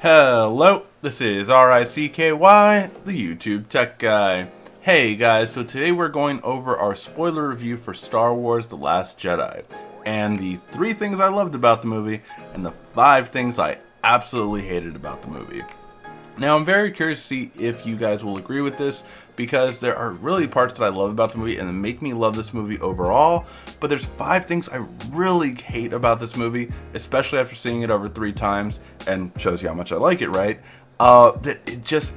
Hello, this is RICKY, the YouTube Tech Guy. Hey guys, so today we're going over our spoiler review for Star Wars The Last Jedi, and the 3 things I loved about the movie, and the 5 things I absolutely hated about the movie. Now, I'm very curious to see if you guys will agree with this, because there are really parts that I love about the movie and that make me love this movie overall, but there's 5 things I really hate about this movie, especially after seeing it over 3 times, and shows you how much I like it, right? That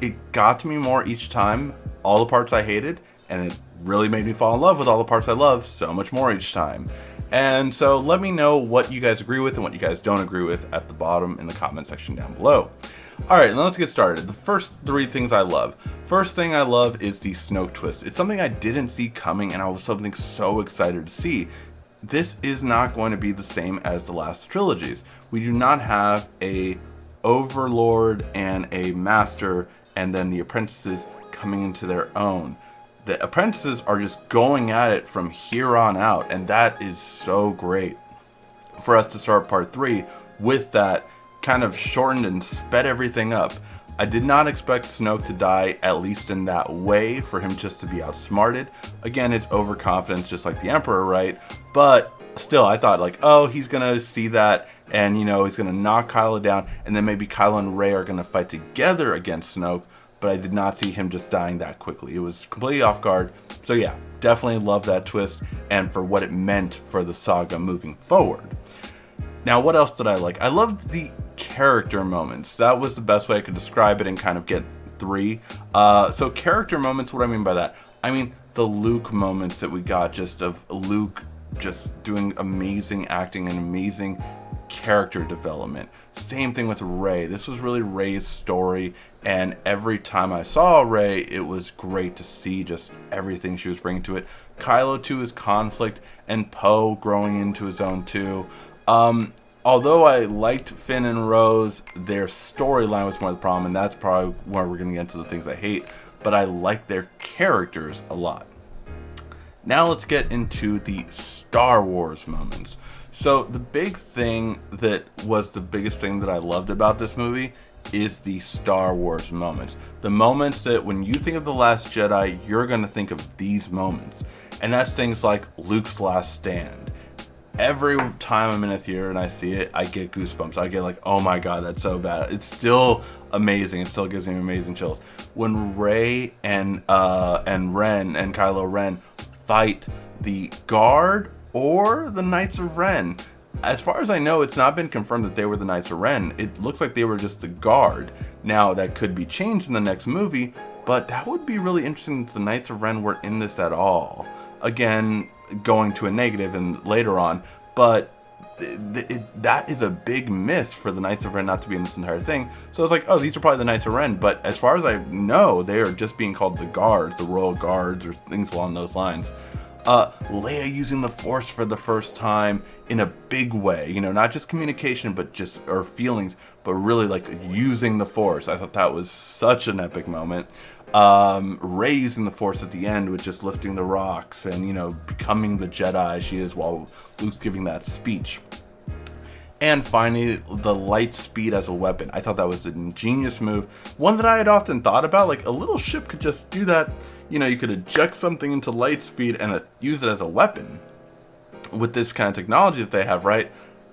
it got to me more each time, all the parts I hated, and it really made me fall in love with all the parts I love so much more each time. And so let me know what you guys agree with and what you guys don't agree with at the bottom in the comment section down below. Alright, now let's get started. The first 3 things I love. First thing I love is the Snoke twist. It's something I didn't see coming, and I was something so excited to see. This is not going to be the same as the last trilogies. We do not have a overlord and a master and then the apprentices coming into their own. The apprentices are just going at it from here on out, and that is so great for us to start part 3 with that kind of shortened and sped everything up. I did not expect Snoke to die, at least in that way, for him just to be outsmarted. Again, it's overconfidence, just like the Emperor, right? But still, I thought like, oh, he's gonna see that, and he's gonna knock Kylo down, and then maybe Kylo and Rey are gonna fight together against Snoke. But I did not see him just dying that quickly. It was completely off guard. So yeah, definitely love that twist, and for what it meant for the saga moving forward. Now, what else did I like? I loved the character moments. That was the best way I could describe it and kind of get 3. So character moments, what do I mean by that? I mean the Luke moments that we got, just of Luke just doing amazing acting and amazing character development. Same thing with Rey. This was really Rey's story, and every time I saw Rey, it was great to see just everything she was bringing to it. Kylo too, his conflict, and Poe growing into his own too. Although I liked Finn and Rose, their storyline was more the problem, and that's probably where we're going to get into the things I hate, but I like their characters a lot. Now let's get into the Star Wars moments. So the big thing that was the biggest thing that I loved about this movie is the Star Wars moments. The moments that when you think of The Last Jedi, you're going to think of these moments. And that's things like Luke's last stand. Every time I'm in a theater and I see it, I get goosebumps. I get like, oh my god, that's so bad. It's still amazing. It still gives me amazing chills. When Rey and Kylo Ren fight the Guard or the Knights of Ren. As far as I know, it's not been confirmed that they were the Knights of Ren. It looks like they were just the Guard. Now, that could be changed in the next movie, but that would be really interesting if the Knights of Ren weren't in this at all. Again, going to a negative and later on, but that is a big miss for the Knights of Ren not to be in this entire thing. So it's like, oh, these are probably the Knights of Ren, but as far as I know, they are just being called the Guards, the Royal Guards, or things along those lines. Leia using the Force for the first time in a big way, not just communication, but just, or feelings, but really like using the Force. I thought that was such an epic moment. Rey using the Force at the end with just lifting the rocks and, becoming the Jedi she is while Luke's giving that speech. And finally, the light speed as a weapon. I thought that was an ingenious move. One that I had often thought about, like a little ship could just do that. You could eject something into light speed and use it as a weapon with this kind of technology that they have, right?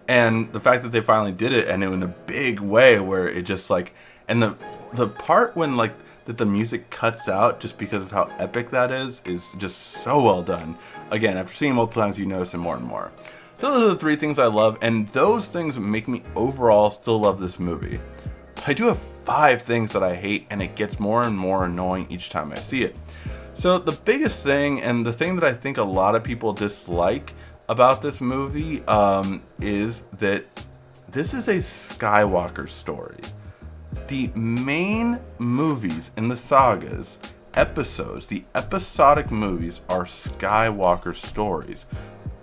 And the fact that they finally did it, and in a big way where it just like, and the part when like that the music cuts out just because of how epic that is just so well done. Again, after seeing it multiple times, you notice it more and more. So those are the 3 things I love, and those things make me overall still love this movie. But I do have 5 things that I hate, and it gets more and more annoying each time I see it. So the biggest thing, and the thing that I think a lot of people dislike about this movie, is that this is a Skywalker story. The main movies in the sagas, episodes, the episodic movies are Skywalker stories.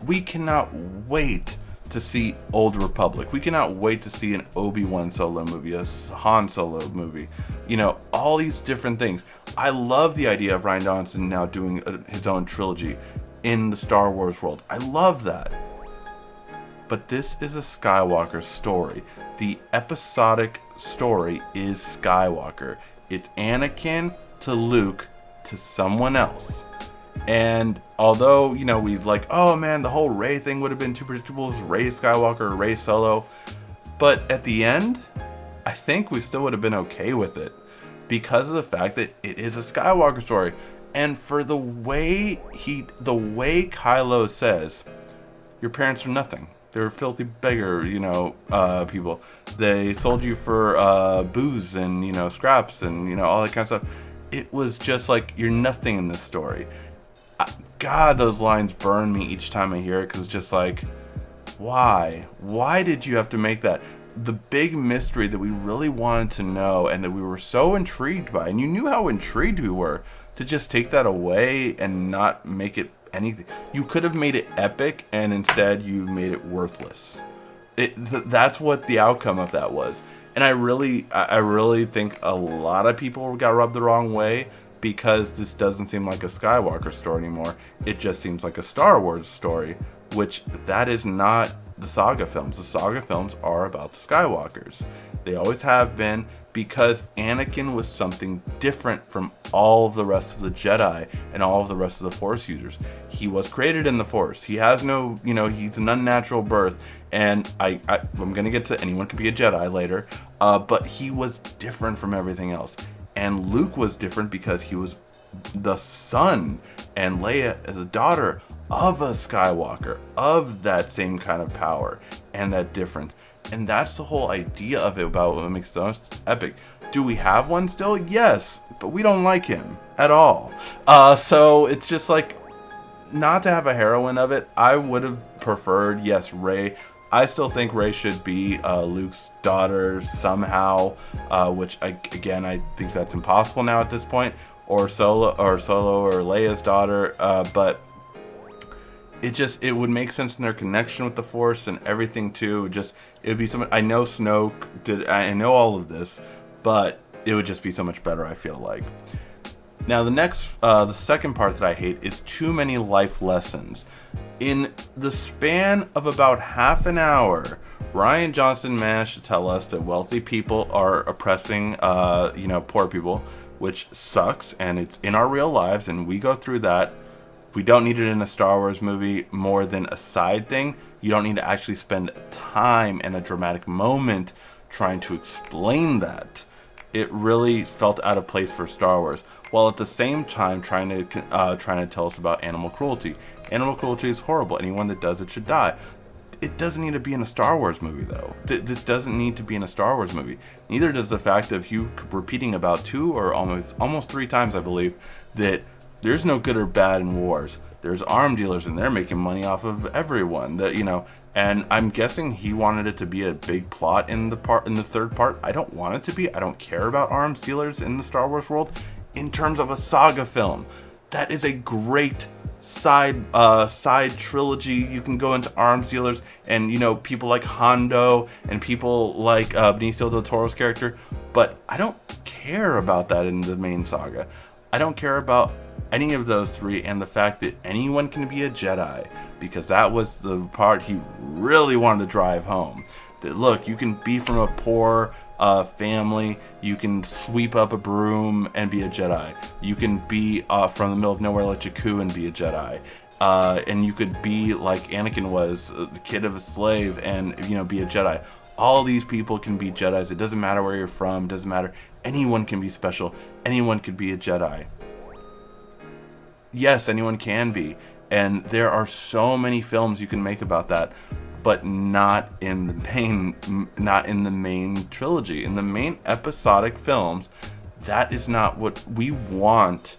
We cannot wait to see Old Republic. We cannot wait to see an Obi-Wan Solo movie, a Han Solo movie, all these different things. I love the idea of Rian Johnson now doing his own trilogy in the Star Wars world. I love that. but this is a Skywalker story. The episodic story is Skywalker. It's Anakin to Luke to someone else. And although, you know, we'd like, oh man, the whole Rey thing would have been too predictable, it was Rey Skywalker or Rey Solo. But at the end, I think we still would have been okay with it because of the fact that it is a Skywalker story. And for the way Kylo says, your parents are nothing. They're filthy beggar, you know, people. They sold you for booze and, you know, scraps and, you know, all that kind of stuff. It was just like, you're nothing in this story. God, those lines burn me each time I hear it, because it's just like, why? Why did you have to make that? The big mystery that we really wanted to know and that we were so intrigued by, and you knew how intrigued we were, to just take that away and not make it anything. You could have made it epic, and instead you made it worthless. That's what the outcome of that was. And I really think a lot of people got rubbed the wrong way, because this doesn't seem like a Skywalker story anymore. It just seems like a Star Wars story, which that is not the saga films. The saga films are about the Skywalkers. They always have been, because Anakin was something different from all of the rest of the Jedi and all of the rest of the Force users. He was created in the Force. He has no, you know, he's an unnatural birth. And I'm going to get to anyone could be a Jedi later, but he was different from everything else. And Luke was different because he was the son, and Leia as a daughter of a Skywalker, of that same kind of power and that difference. And that's the whole idea of it, about what makes it so epic. Do we have one still? Yes, but we don't like him at all. So it's just like, not to have a heroine of it. I would have preferred, yes, Rey. I still think Rey should be Luke's daughter somehow, which I think that's impossible now at this point, or Solo or Leia's daughter. But it would make sense in their connection with the Force and everything too. It would be so much. I know Snoke did. I know all of this, but it would just be so much better, I feel like. Now the second part that I hate is too many life lessons. In the span of about half an hour, Rian Johnson managed to tell us that wealthy people are oppressing, poor people, which sucks, and it's in our real lives, and we go through that. We don't need it in a Star Wars movie more than a side thing. You don't need to actually spend time and a dramatic moment trying to explain that. It really felt out of place for Star Wars, while at the same time trying to tell us about animal cruelty. Animal cruelty is horrible. Anyone that does it should die. It doesn't need to be in a Star Wars movie, though. This doesn't need to be in a Star Wars movie. Neither does the fact of you repeating about 2 or almost 3 times, I believe, that there's no good or bad in wars. There's arm dealers, and they're making money off of everyone. And I'm guessing he wanted it to be a big plot in the third part. I don't want it to be. I don't care about arms dealers in the Star Wars world. In terms of a saga film, that is a great side trilogy. You can go into arms dealers and, people like Hondo and people like Benicio del Toro's character, but I don't care about that in the main saga. I don't care about any of those 3, and the fact that anyone can be a Jedi, because that was the part he really wanted to drive home. That, look, you can be from a poor family, you can sweep up a broom and be a Jedi. You can be from the middle of nowhere like Jakku and be a Jedi. And you could be like Anakin was, the kid of a slave, and be a Jedi. All these people can be Jedis. It doesn't matter where you're from. It doesn't matter. Anyone can be special. Anyone could be a Jedi. Yes, anyone can be. And there are so many films you can make about that, but not in the main trilogy. In the main episodic films, that is not what we want.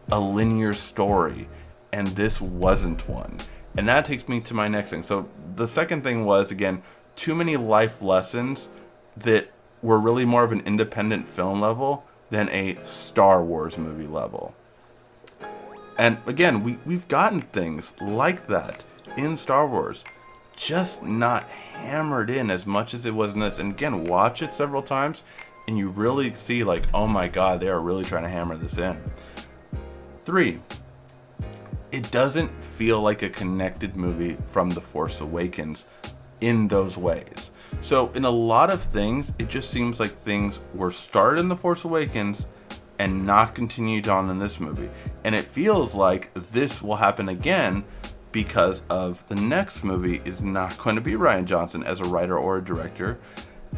A linear story, and this wasn't one. And that takes me to my next thing. So the second thing was, again, too many life lessons that were really more of an independent film level than a Star Wars movie level. And again, we've gotten things like that in Star Wars, just not hammered in as much as it was in this. And again, watch it several times and you really see like, oh my God, they are really trying to hammer this in. 3, it doesn't feel like a connected movie from The Force Awakens in those ways. So in a lot of things, it just seems like things were started in The Force Awakens and not continued on in this movie. And it feels like this will happen again because of the next movie is not going to be Rian Johnson as a writer or a director.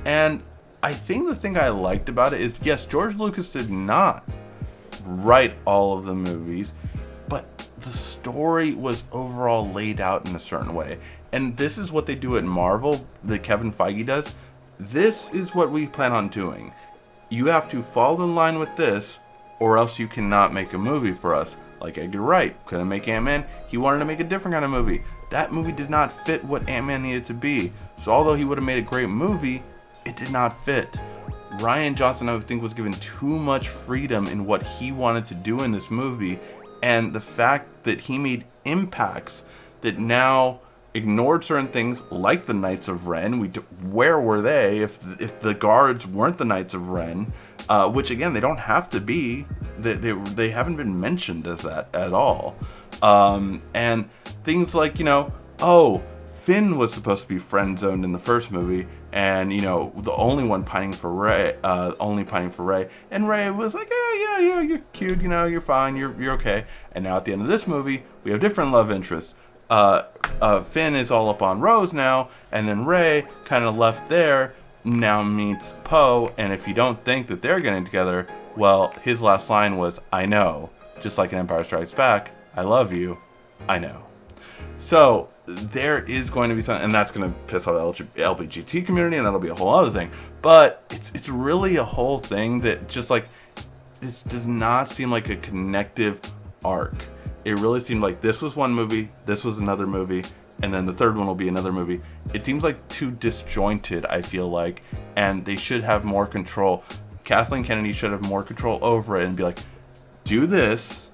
And I think the thing I liked about it is, yes, George Lucas did not write all of the movies, but the story was overall laid out in a certain way. And this is what they do at Marvel, that Kevin Feige does. This is what we plan on doing. You have to fall in line with this, or else you cannot make a movie for us. Like Edgar Wright couldn't make Ant-Man. He wanted to make a different kind of movie. That movie did not fit what Ant-Man needed to be. So although he would have made a great movie, it did not fit. Rian Johnson, I think, was given too much freedom in what he wanted to do in this movie. And the fact that he made impacts that now ignored certain things, like the Knights of Ren. Where were they if the guards weren't the Knights of Ren? Which again, they don't have to be. They haven't been mentioned as that at all. And things like, Finn was supposed to be friend zoned in the first movie, and the only one pining for Rey, and Rey was like, yeah, you're cute, you're fine, you're okay. And now at the end of this movie, we have different love interests. Finn is all up on Rose now, and then Rey, kind of left there, now meets Poe, and if you don't think that they're getting together, well, his last line was, I know, just like in Empire Strikes Back, I love you, I know. So there is going to be something, and that's going to piss off the LGBT community, and that'll be a whole other thing, but it's really a whole thing that just like, this does not seem like a connective arc. It really seemed like this was one movie, this was another movie, and then the third one will be another movie. It seems like too disjointed, I feel like, and they should have more control. Kathleen Kennedy should have more control over it and be like, do this,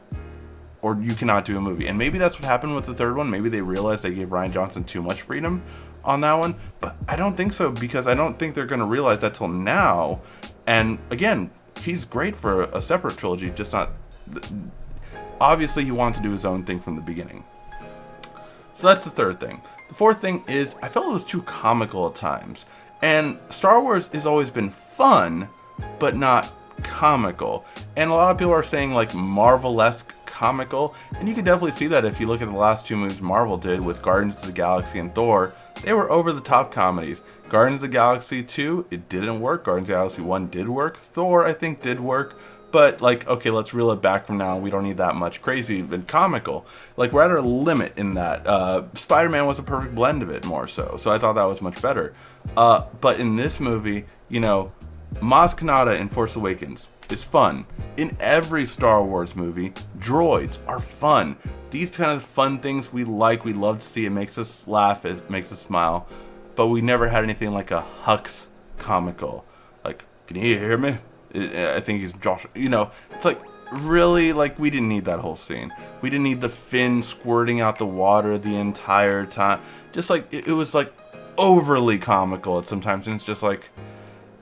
or you cannot do a movie. And maybe that's what happened with the third one. Maybe they realized they gave Rian Johnson too much freedom on that one, but I don't think so, because I don't think they're going to realize that till now. And again, he's great for a separate trilogy, just not... Obviously, he wanted to do his own thing from the beginning. So that's the third thing. The fourth thing is, I felt it was too comical at times. And Star Wars has always been fun, but not comical. And a lot of people are saying like Marvel-esque comical. And you can definitely see that if you look at the last two movies Marvel did with Guardians of the Galaxy and Thor. They were over-the-top comedies. Guardians of the Galaxy 2, it didn't work. Guardians of the Galaxy 1 did work. Thor, I think, did work. But, like, okay, let's reel it back from now. We don't need that much crazy and comical. Like, we're at our limit in that. Spider-Man was a perfect blend of it, more so. So I thought that was much better. But in this movie, Maz Kanata in Force Awakens is fun. In every Star Wars movie, droids are fun. These kind of fun things we like, we love to see. It makes us laugh, it makes us smile. But we never had anything like a Hux comical. Like, can you hear me? I think he's Josh, it's like, really, like, we didn't need that whole scene. We didn't need the Finn squirting out the water the entire time. Just like, it was like overly comical at sometimes, and it's just like,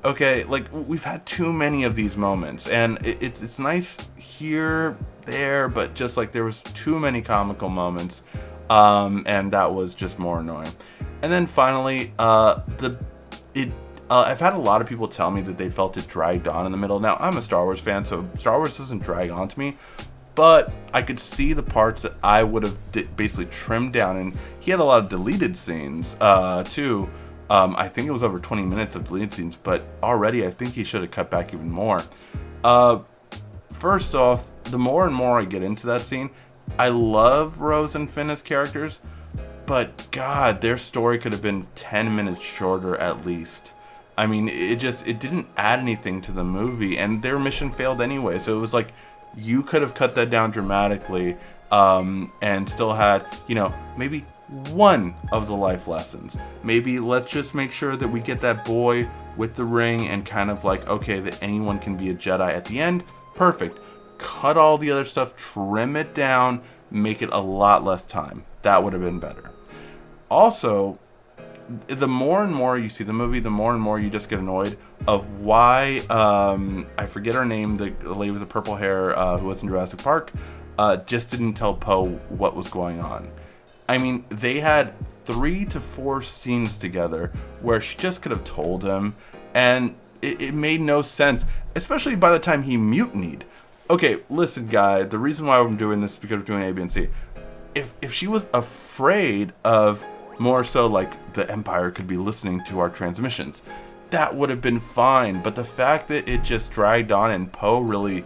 okay, like, we've had too many of these moments, and it's nice here, there, but just like there was too many comical moments, and that was just more annoying. And then finally, I've had a lot of people tell me that they felt it dragged on in the middle. Now, I'm a Star Wars fan, so Star Wars doesn't drag on to me, but I could see the parts that I would have basically trimmed down, and he had a lot of deleted scenes, too. I think it was over 20 minutes of deleted scenes, but already I think he should have cut back even more. First off, the more and more I get into that scene, I love Rose and Finn as characters, but God, their story could have been 10 minutes shorter at least. I mean, it didn't add anything to the movie, and their mission failed anyway. So it was like, you could have cut that down dramatically, and still had, maybe one of the life lessons. Maybe let's just make sure that we get that boy with the ring, and kind of like, okay, that anyone can be a Jedi at the end. Perfect. Cut all the other stuff, trim it down, make it a lot less time. That would have been better. Also, the more and more you see the movie, the more and more you just get annoyed of why, I forget her name, the lady with the purple hair who was in Jurassic Park, just didn't tell Poe what was going on. I mean, they had 3 to 4 scenes together where she just could have told him, and it made no sense, especially by the time he mutinied. Okay, listen, guy, the reason why I'm doing this is because we're doing A, B, and C. If she was afraid of more so like the Empire could be listening to our transmissions, that would have been fine. But the fact that it just dragged on and Poe really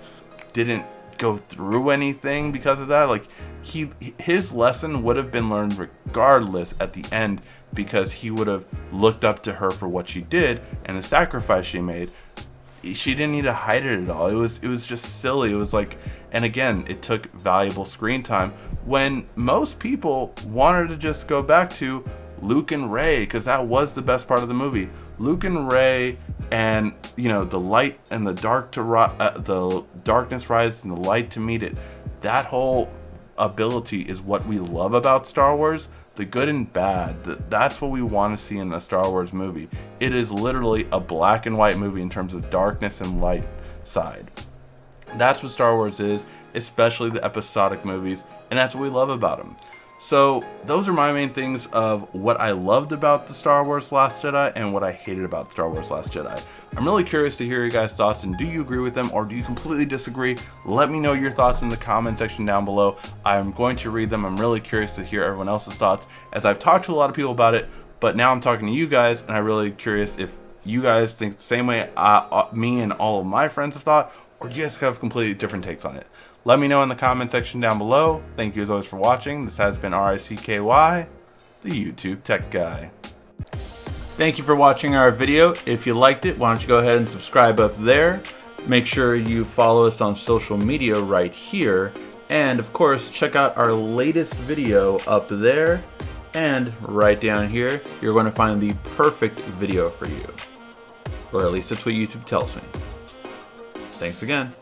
didn't go through anything because of that, like his lesson would have been learned regardless at the end, because he would have looked up to her for what she did and the sacrifice she made. She didn't need to hide it at all. It was just silly. It was like, and again, it took valuable screen time when most people wanted to just go back to Luke and Rey, because that was the best part of the movie. Luke and Rey, and you know, the light and the dark to the darkness rises and the light to meet it. That whole ability is what we love about Star Wars. The good and bad, that's what we want to see in a Star Wars movie. It is literally a black and white movie in terms of darkness and light side. That's what Star Wars is, especially the episodic movies, and that's what we love about them. So those are my main things of what I loved about the Star Wars Last Jedi and what I hated about Star Wars Last Jedi. I'm really curious to hear your guys' thoughts, and do you agree with them or do you completely disagree? Let me know your thoughts in the comment section down below. I'm going to read them. I'm really curious to hear everyone else's thoughts, as I've talked to a lot of people about it, but now I'm talking to you guys, and I'm really curious if you guys think the same way me and all of my friends have thought, or do you guys have completely different takes on it? Let me know in the comment section down below. Thank you as always for watching. This has been RICKY, the YouTube Tech Guy. Thank you for watching our video. If you liked it, why don't you go ahead and subscribe up there. Make sure you follow us on social media right here. And of course, check out our latest video up there. And right down here, you're going to find the perfect video for you. Or at least that's what YouTube tells me. Thanks again.